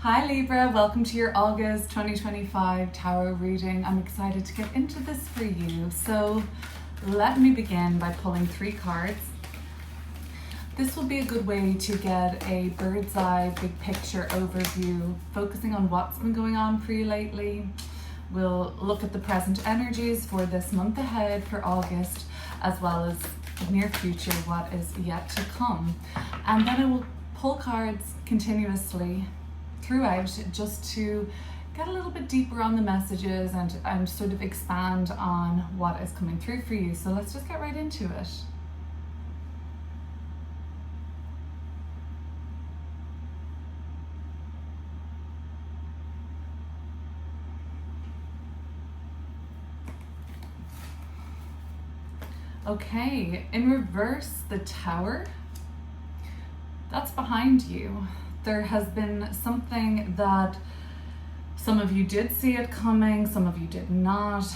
Hi Libra, welcome to your August 2025 tarot reading. I'm excited to get into this for you. So let me begin by pulling 3 cards. This will be a good way to get a bird's eye, big picture overview, focusing on what's been going on for you lately. We'll look at the present energies for this month ahead for August, as well as the near future, what is yet to come. And then I will pull cards continuously throughout just to get a little bit deeper on the messages and sort of expand on what is coming through for you. So let's just get right into it. Okay, in reverse, the Tower, that's behind you. There has been something that some of you did see it coming, some of you did not,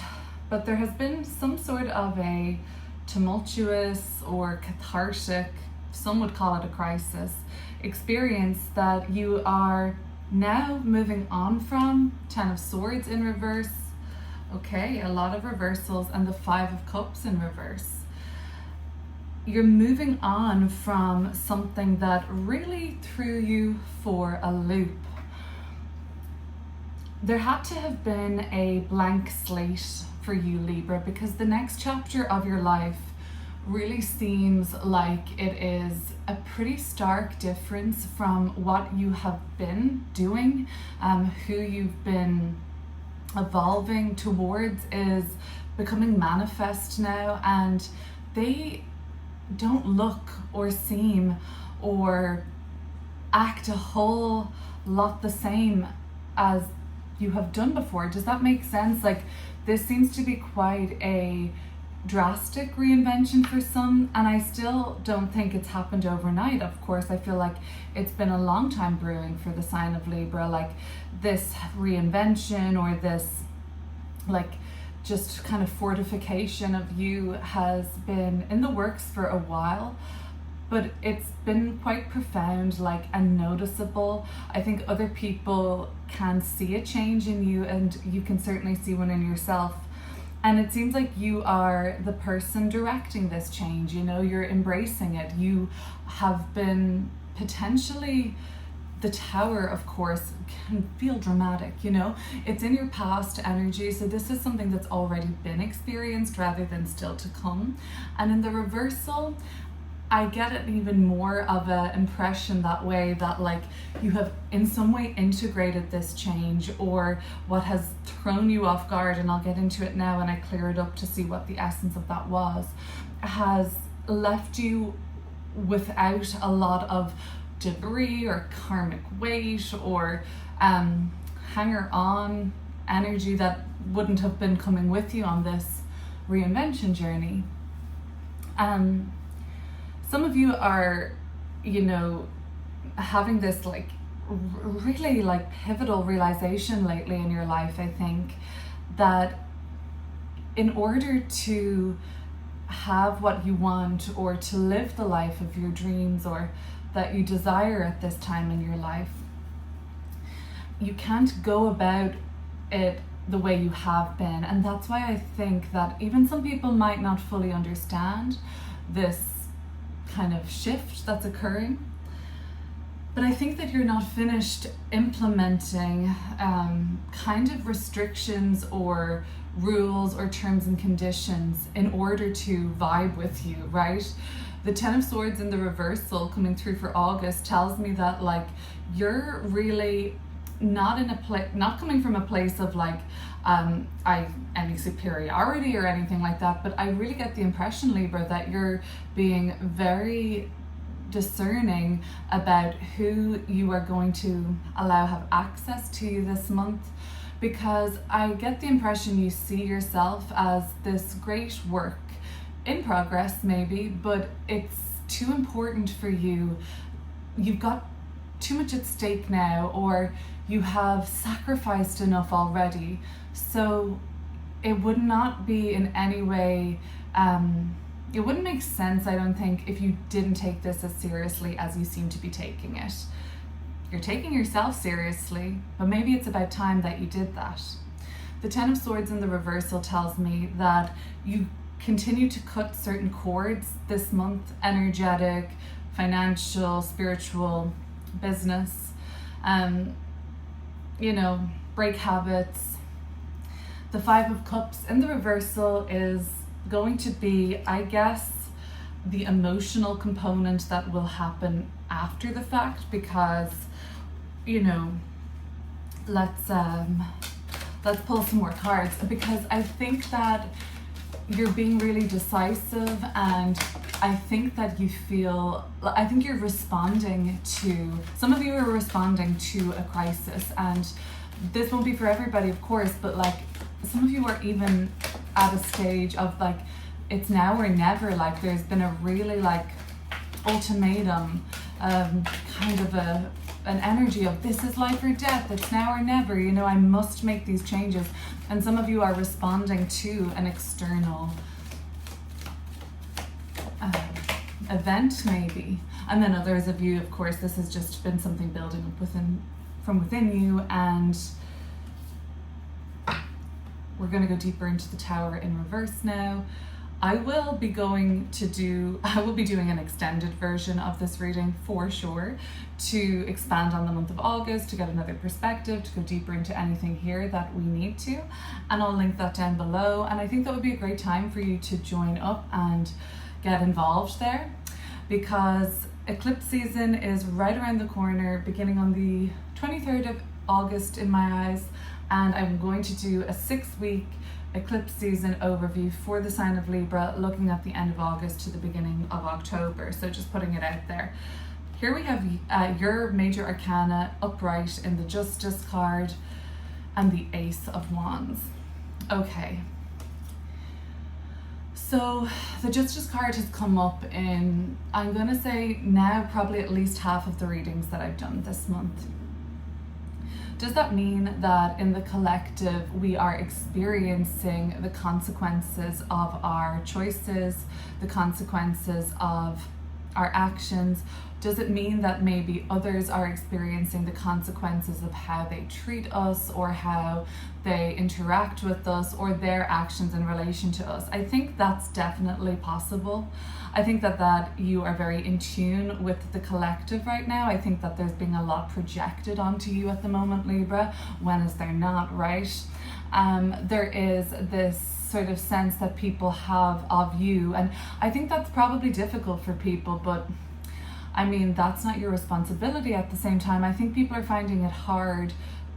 but there has been some sort of a tumultuous or cathartic, some would call it a crisis, experience that you are now moving on from. 10 of Swords in reverse. Okay, a lot of reversals, and the 5 of Cups in reverse. You're moving on from something that really threw you for a loop. There had to have been a blank slate for you, Libra, because the next chapter of your life really seems like it is a pretty stark difference from what you have been doing. Who you've been evolving towards is becoming manifest now, and they don't look or seem or act a whole lot the same as you have done before. Does that make sense? Like, this seems to be quite a drastic reinvention for some, and I still don't think it's happened overnight. Of course, I feel like it's been a long time brewing for the sign of Libra. Like, this reinvention or this like just kind of fortification of you has been in the works for a while, but it's been quite profound, like, and noticeable. I think other people can see a change in you, and you can certainly see one in yourself. And it seems like you are the person directing this change. You know, you're embracing it. You have been potentially, the Tower, of course, can feel dramatic, you know? It's in your past energy, so this is something that's already been experienced rather than still to come. And in the reversal, I get it even more of an impression that way, that like you have in some way integrated this change, or what has thrown you off guard, and I'll get into it now when I clear it up to see what the essence of that was, has left you without a lot of debris or karmic weight or hanger on energy that wouldn't have been coming with you on this reinvention journey. Some of you are, you know, having this like really like pivotal realization lately in your life. I think that in order to have what you want, or to live the life of your dreams, or that you desire at this time in your life, you can't go about it the way you have been. And that's why I think that even some people might not fully understand this kind of shift that's occurring. But I think that you're not finished implementing kind of restrictions or rules or terms and conditions in order to vibe with you, right? The 10 of Swords in the reversal coming through for August tells me that like you're really not in a place, not coming from a place of like any superiority or anything like that, but I really get the impression, Libra, that you're being very discerning about who you are going to allow have access to you this month, because I get the impression you see yourself as this great work in progress maybe, but it's too important for you. You've got too much at stake now, or you have sacrificed enough already. So it would not be in any way, it wouldn't make sense, I don't think, if you didn't take this as seriously as you seem to be taking it. You're taking yourself seriously, but maybe it's about time that you did that. The Ten of Swords in the reversal tells me that you continue to cut certain cords this month, energetic, financial, spiritual, business, break habits. The Five of Cups in the reversal is going to be, I guess, the emotional component that will happen after the fact, because let's pull some more cards, because I think that you're being really decisive, and I think that you're responding to, some of you are responding to a crisis, and this won't be for everybody, of course, but like some of you are even at a stage of like, it's now or never. Like there's been a really like ultimatum, kind of an energy of this is life or death, it's now or never, I must make these changes. And some of you are responding to an external event maybe. And then others of you, of course, this has just been something building up from within you, and we're going to go deeper into the Tower in reverse now. I will be doing an extended version of this reading for sure, to expand on the month of August, to get another perspective, to go deeper into anything here that we need to. And I'll link that down below. And I think that would be a great time for you to join up and get involved there, because eclipse season is right around the corner, beginning on the 23rd of August in my eyes. And I'm going to do a 6-week eclipse season overview for the sign of Libra, looking at the end of August to the beginning of October. So just putting it out there. Here we have your major arcana upright in the Justice card and the Ace of Wands. Okay. So the Justice card has come up in, I'm going to say now, probably at least half of the readings that I've done this month. Does that mean that in the collective we are experiencing the consequences of our choices, the consequences of our actions? Does it mean that maybe others are experiencing the consequences of how they treat us, or how they interact with us, or their actions in relation to us? I think that's definitely possible. I think that you are very in tune with the collective right now. I think that there's being a lot projected onto you at the moment, Libra. When is there not, right? There is this sort of sense that people have of you, and I think that's probably difficult for people, but I mean, that's not your responsibility at the same time. I think people are finding it hard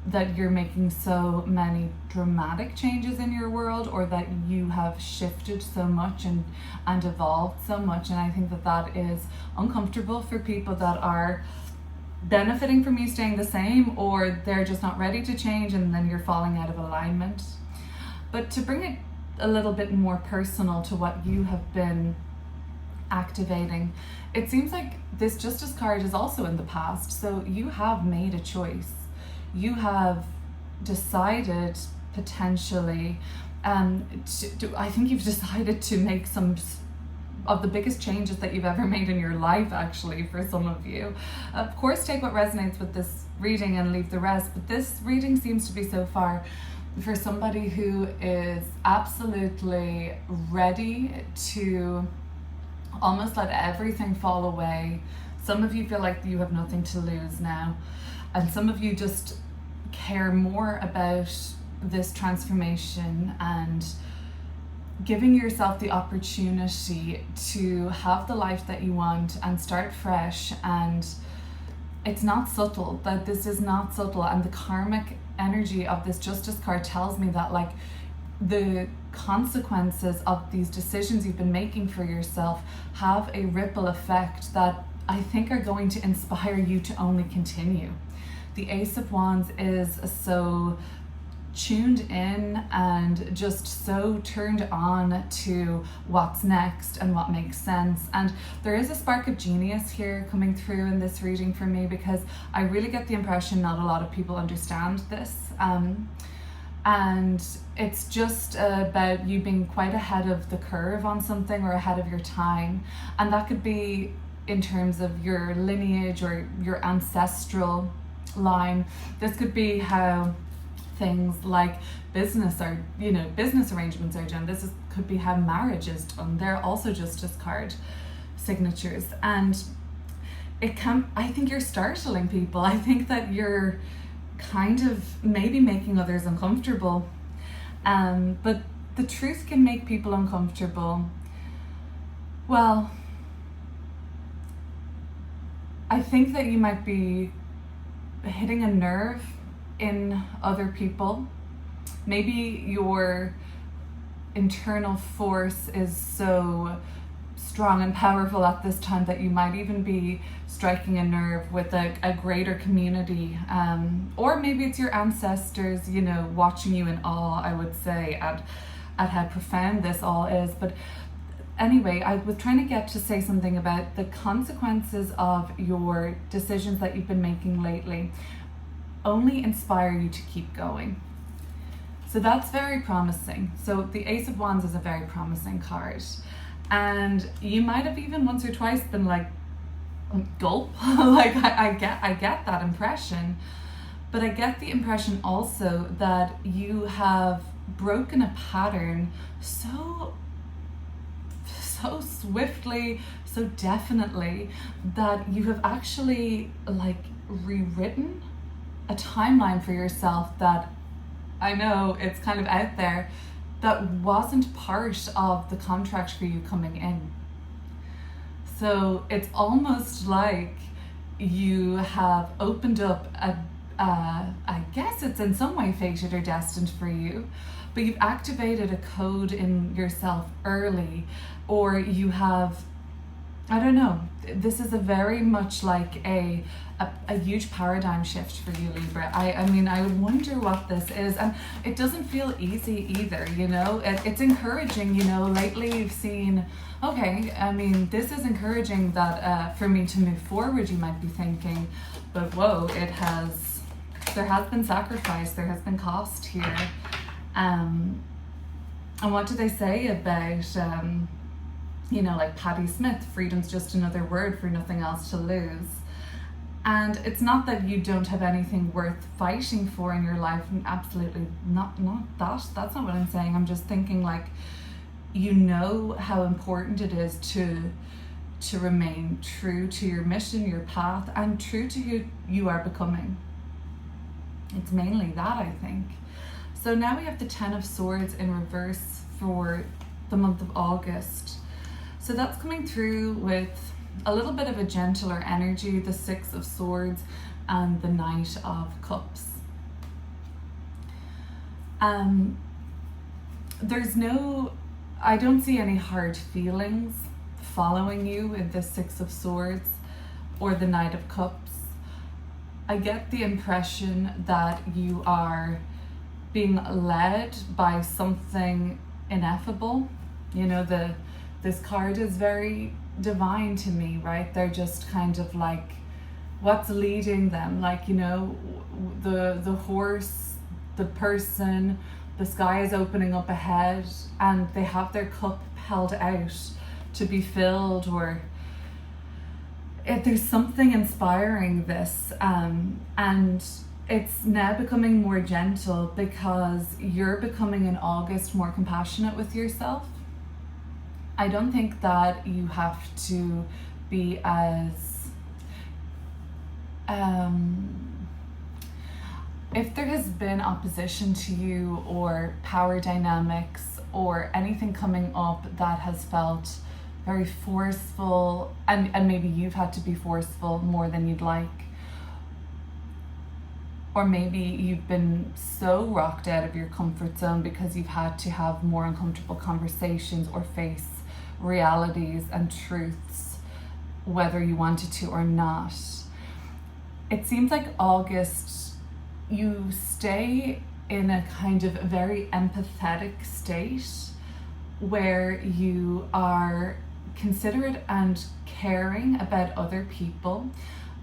that you're making so many dramatic changes in your world, or that you have shifted so much and evolved so much. And I think that is uncomfortable for people that are benefiting from you staying the same, or they're just not ready to change, and then you're falling out of alignment. But to bring it a little bit more personal to what you have been activating, it seems like this Justice card is also in the past. So you have made a choice. You have decided potentially, I think you've decided to make some of the biggest changes that you've ever made in your life, actually, for some of you. Of course, take what resonates with this reading and leave the rest, but this reading seems to be so far for somebody who is absolutely ready to almost let everything fall away. Some of you feel like you have nothing to lose now, and some of you just care more about this transformation and giving yourself the opportunity to have the life that you want and start fresh. And it's not subtle, that this is not subtle. And the karmic energy of this Justice card tells me that like the consequences of these decisions you've been making for yourself have a ripple effect that I think are going to inspire you to only continue. The Ace of Wands is so tuned in and just so turned on to what's next and what makes sense. And there is a spark of genius here coming through in this reading for me, because I really get the impression not a lot of people understand this. And it's just about you being quite ahead of the curve on something, or ahead of your time. And that could be in terms of your lineage or your ancestral line. This could be how things like business arrangements are done. Could be how marriage is done. They're also justice card signatures, and I think you're startling people. I think that you're kind of maybe making others uncomfortable, but the truth can make people uncomfortable. Well, I think that you might be hitting a nerve in other people. Maybe your internal force is so strong and powerful at this time that you might even be striking a nerve with a greater community, or maybe it's your ancestors, watching you in awe, I would say, at how profound this all is. But anyway, I was trying to say something about the consequences of your decisions that you've been making lately only inspire you to keep going. So that's very promising. So the Ace of Wands is a very promising card. And you might have even once or twice been like, gulp. Like I get that impression. But I get the impression also that you have broken a pattern so swiftly, so definitely, that you have actually rewritten a timeline for yourself that, I know it's kind of out there, that wasn't part of the contract for you coming in. So it's almost like you have opened up I guess it's in some way fated or destined for you, but you've activated a code in yourself early, or you have, I don't know, this is a very much like a huge paradigm shift for you, Libra. I mean, I wonder what this is, and it doesn't feel easy either, It's encouraging, lately you've seen, okay, I mean, this is encouraging that for me to move forward, you might be thinking, but whoa, there has been sacrifice, there has been cost here. And what do they say about, like Patti Smith, freedom's just another word for nothing else to lose. And it's not that you don't have anything worth fighting for in your life, and absolutely not that's not what I'm saying. I'm just thinking how important it is to remain true to your mission, your path, and true to who you are becoming. It's mainly that, I think. So now we have the Ten of Swords in reverse for the month of August. So that's coming through with a little bit of a gentler energy, the Six of Swords and the Knight of Cups. I don't see any hard feelings following you with the Six of Swords or the Knight of Cups. I get the impression that you are being led by something ineffable. This card is very divine to me, right? They're just kind of like, what's leading them? The horse, the person, the sky is opening up ahead, and they have their cup held out to be filled, or there's something inspiring this, and it's now becoming more gentle because you're becoming in August more compassionate with yourself. I don't think that you have to be as if there has been opposition to you or power dynamics or anything coming up that has felt very forceful, and maybe you've had to be forceful more than you'd like, or maybe you've been so rocked out of your comfort zone because you've had to have more uncomfortable conversations or face realities and truths, whether you wanted to or not. It seems like August, you stay in a kind of very empathetic state where you are considerate and caring about other people,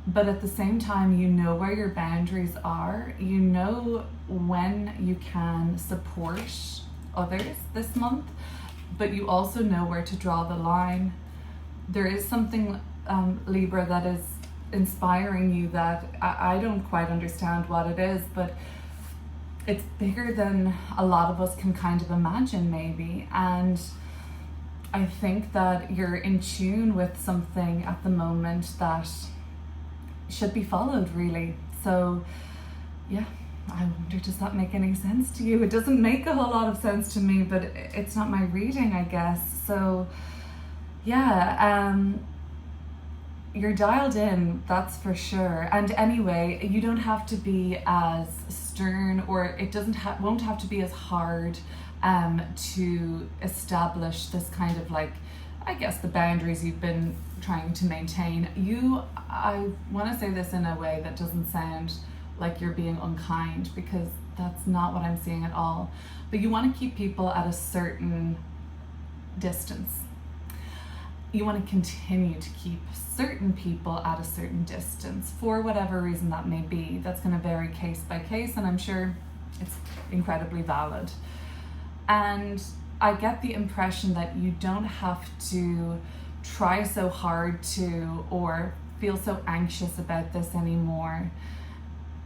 but at the same time you know where your boundaries are. You know when you can support others this month, but you also know where to draw the line. There is something, Libra, that is inspiring you that I don't quite understand what it is, but it's bigger than a lot of us can kind of imagine maybe. And I think that you're in tune with something at the moment that should be followed, really. So yeah, I wonder, does that make any sense to you? It doesn't make a whole lot of sense to me, but it's not my reading, I guess. So yeah, you're dialed in, that's for sure. And anyway, you don't have to be as stern, or it won't have to be as hard to establish this kind of, like, I guess, the boundaries you've been trying to maintain. I want to say this in a way that doesn't sound like you're being unkind, because that's not what I'm seeing at all. But you want to keep people at a certain distance. You want to continue to keep certain people at a certain distance for whatever reason that may be. That's going to vary case by case, and I'm sure it's incredibly valid. And I get the impression that you don't have to try so hard to, or feel so anxious about this anymore.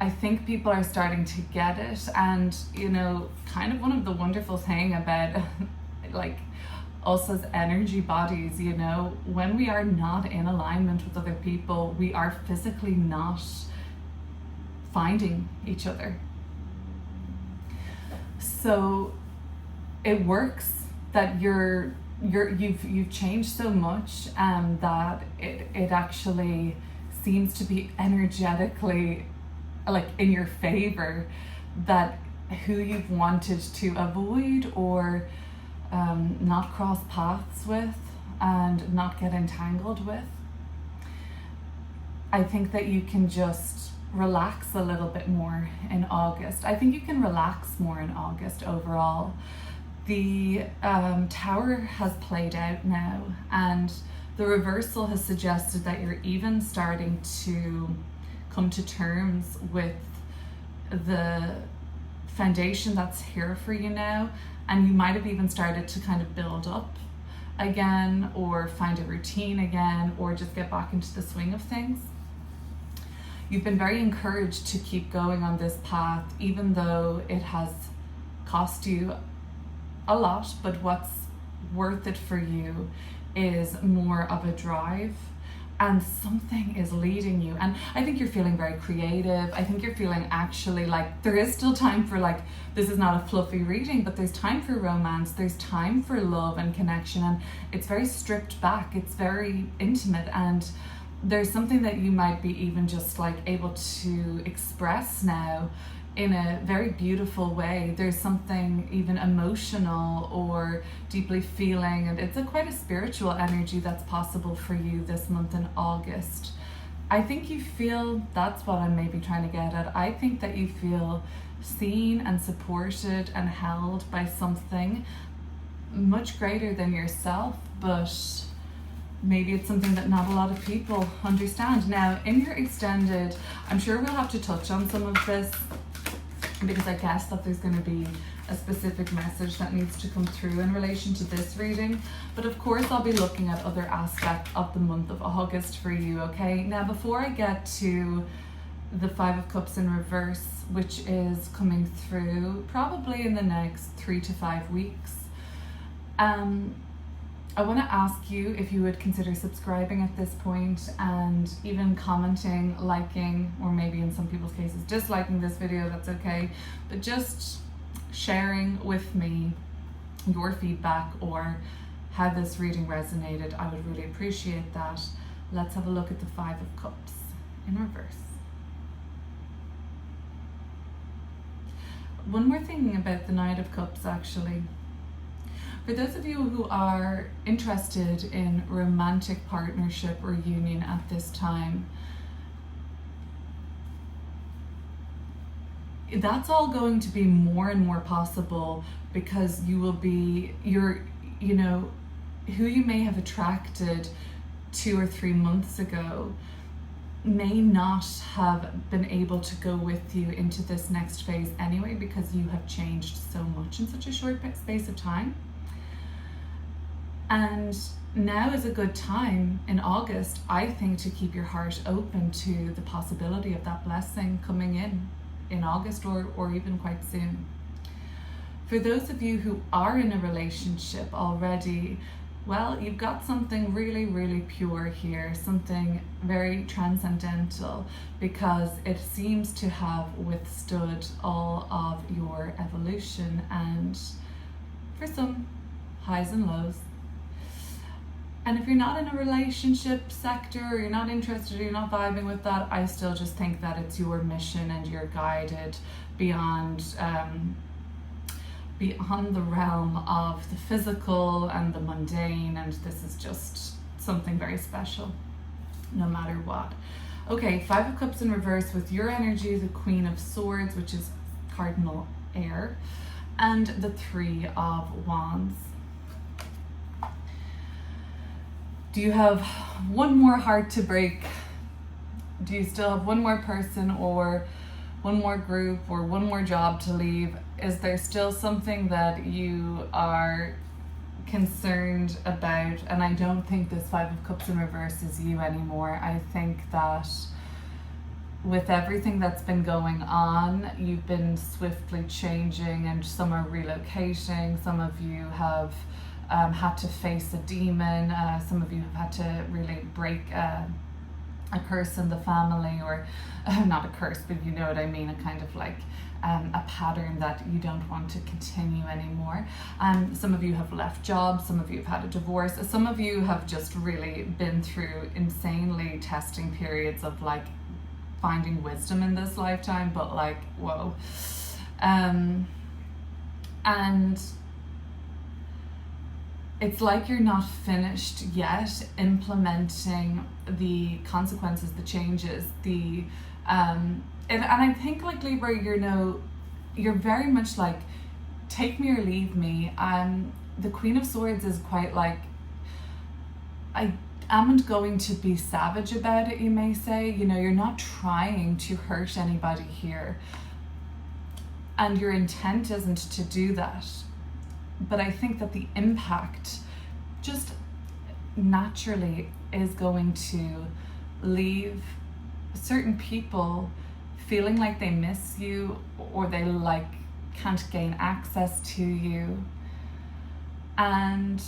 I think people are starting to get it, and kind of one of the wonderful thing about like us as energy bodies, when we are not in alignment with other people, we are physically not finding each other. So it works that you've changed so much, that it actually seems to be energetically like in your favor, that who you've wanted to avoid or not cross paths with and not get entangled with, I think that you can just relax a little bit more in August. I think you can relax more in August overall. The Tower has played out now, and the reversal has suggested that you're even starting to come to terms with the foundation that's here for you now, and you might have even started to kind of build up again, or find a routine again, or just get back into the swing of things. You've been very encouraged to keep going on this path, even though it has cost you a lot, but what's worth it for you is more of a drive, and something is leading you. And I think you're feeling very creative. I think you're feeling actually like there is still time for, like, this is not a fluffy reading, but there's time for romance, there's time for love and connection, and it's very stripped back, it's very intimate, and there's something that you might be even just like able to express now in a very beautiful way. There's something even emotional or deeply feeling, and it's quite a spiritual energy that's possible for you this month in August. I think you feel, that's what I'm maybe trying to get at, I think that you feel seen and supported and held by something much greater than yourself, but maybe it's something that not a lot of people understand. Now, in your extended, I'm sure we'll have to touch on some of this, because I guess that there's going to be a specific message that needs to come through in relation to this reading. But of course, I'll be looking at other aspects of the month of August for you, okay? Now, before I get to the Five of Cups in reverse, which is coming through probably in the next 3 to 5 weeks, I want to ask you if you would consider subscribing at this point, and even commenting, liking, or maybe in some people's cases disliking this video, that's okay, but just sharing with me your feedback or how this reading resonated. I would really appreciate that. Let's have a look at the Five of Cups in reverse. One more thing about the Knight of Cups, actually. For those of you who are interested in romantic partnership or union at this time, that's all going to be more and more possible, because you will be, who you may have attracted 2 or 3 months ago may not have been able to go with you into this next phase anyway, because you have changed so much in such a short space of time. And now is a good time in August, I think, to keep your heart open to the possibility of that blessing coming in August or even quite soon. For those of you who are in a relationship already, well, you've got something really, really pure here, something very transcendental, because it seems to have withstood all of your evolution and, for some, highs and lows. And if you're not in a relationship sector, or you're not interested, or you're not vibing with that, I still just think that it's your mission and you're guided beyond the realm of the physical and the mundane, and this is just something very special, no matter what. Okay, 5 of Cups in reverse with your energy, the Queen of Swords, which is cardinal air, and the 3 of Wands. Do you have one more heart to break? Do you still have one more person or one more group or one more job to leave? Is there still something that you are concerned about? And I don't think this 5 of Cups in reverse is you anymore. I think that with everything that's been going on, you've been swiftly changing, and some are relocating. Some of you have had to face a demon. Some of you have had to really break a curse in the family, or not a curse, but you know what I mean, a kind of like a pattern that you don't want to continue anymore. Some of you have left jobs, some of you have had a divorce, some of you have just really been through insanely testing periods of like finding wisdom in this lifetime, but like, whoa. And it's like you're not finished yet implementing the consequences, the changes, and I think like Libra, you're very much like, take me or leave me. The Queen of Swords is quite like, I amn't going to be savage about it, you may say. You know, you're not trying to hurt anybody here, and your intent isn't to do that. But I think that the impact just naturally is going to leave certain people feeling like they miss you, or they like can't gain access to you. And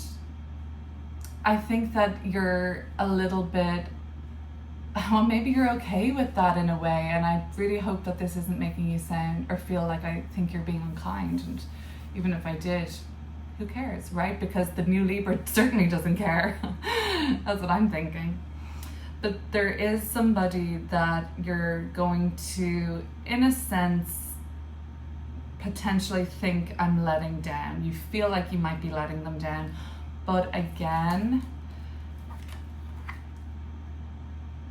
I think that you're a little bit, well, maybe you're okay with that in a way, and I really hope that this isn't making you sound or feel like I think you're being unkind. And even if I did, who cares, right? Because the new Libra certainly doesn't care. That's what I'm thinking. But there is somebody that you're going to, in a sense, potentially think, I'm letting down. You feel like you might be letting them down. But again,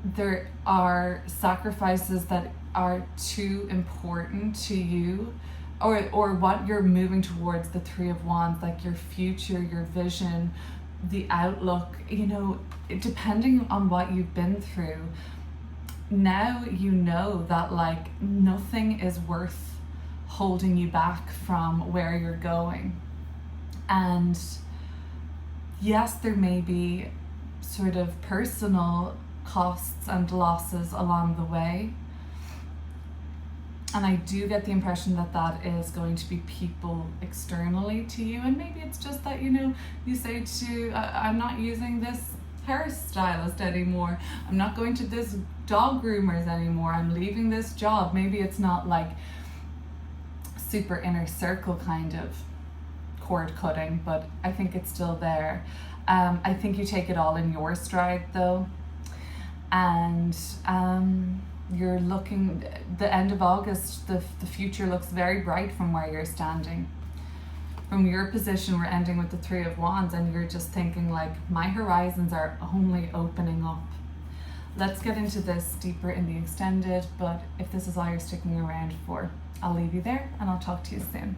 there are sacrifices that are too important to you, or what you're moving towards, the 3 of Wands, like your future, your vision, the outlook, you know, depending on what you've been through. Now you know that like nothing is worth holding you back from where you're going. And yes, there may be sort of personal costs and losses along the way. And I do get the impression that that is going to be people externally to you. And maybe it's just that, you know, you say to, I'm not using this hairstylist anymore. I'm not going to this dog groomers anymore. I'm leaving this job. Maybe it's not like super inner circle kind of cord cutting, but I think it's still there. I think you take it all in your stride though. And you're looking, the end of August, the future looks very bright from where you're standing. From your position, we're ending with the 3 of Wands, and you're just thinking like, my horizons are only opening up. Let's get into this deeper in the extended, but if this is all you're sticking around for, I'll leave you there and I'll talk to you soon.